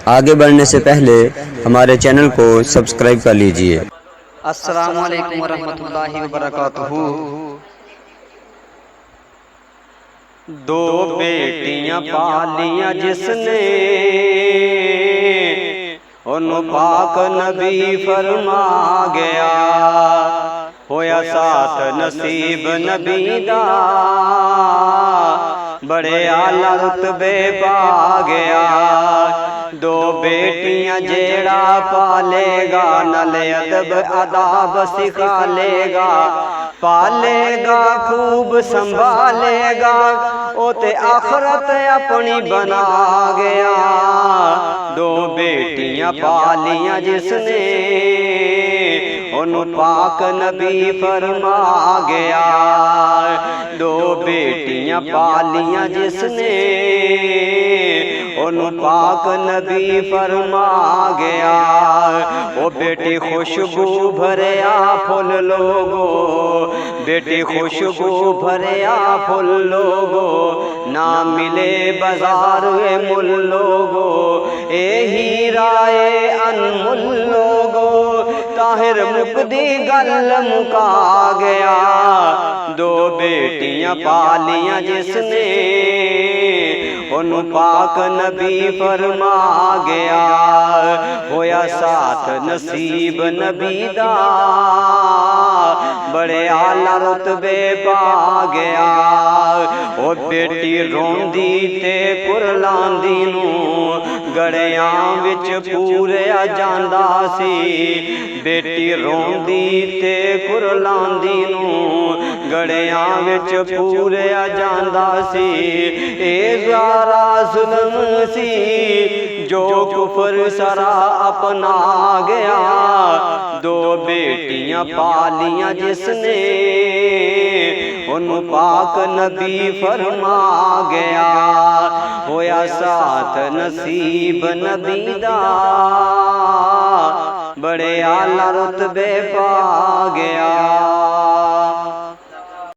आगे बढ़ने से पहले हमारे चैनल को सब्सक्राइब कर लीजिए। अस्सलामु अलैकुम वरहमतुल्लाहि वबरकातुहू। दो बेटियां पालियां जिसने, उन्हों पाक नबी फरमा गया, होया साथ नसीब नबी दा, बड़े आला रुतबे पा गया। दो बेटियां जेड़ा पालेगा, नले अदब अदाब सिखा लेगा, पालेगा खूब संभालेगा, ओ ते आखरत अपनी बना गया। दो बेटियां पालियां जिसने, उन्हों पाक नबी फरमा गया। दो बेटियां पालियां जिसने, उन्हों पाक नबी फरमा गया। ओ बेटी खुशबू भरिया फुल लोगो, बेटी खुशबू भरिया फुल लोगो, ना मिले बाजार मुल लोगो, ए हीरा ए अनमुल लोगो, ताहिर मुकदी गल मुका गया। दो बेटियां पालियां जिसने, उन्हों पाक नबी फरमा गया, होया साथ नसीब नबी दा, बड़े आला रुतबे पा गया। ओ बेटी रोंदी ते कुरलांदी नूं गड़ियां विच पूरिया जांदा सी, बेटी रोंदी ते कुरलांदी नूं गड़ियां विच पूरिया जांदा सी। ए ज़ारा ज़ुल्म सी जो कुफर सरा अपना गया। दो बेटियां पालियां जिसने, उन्हों पाक नबी फरमा गया, होया साथ नसीब नबी दा, बड़े आला रुतबे पा गया।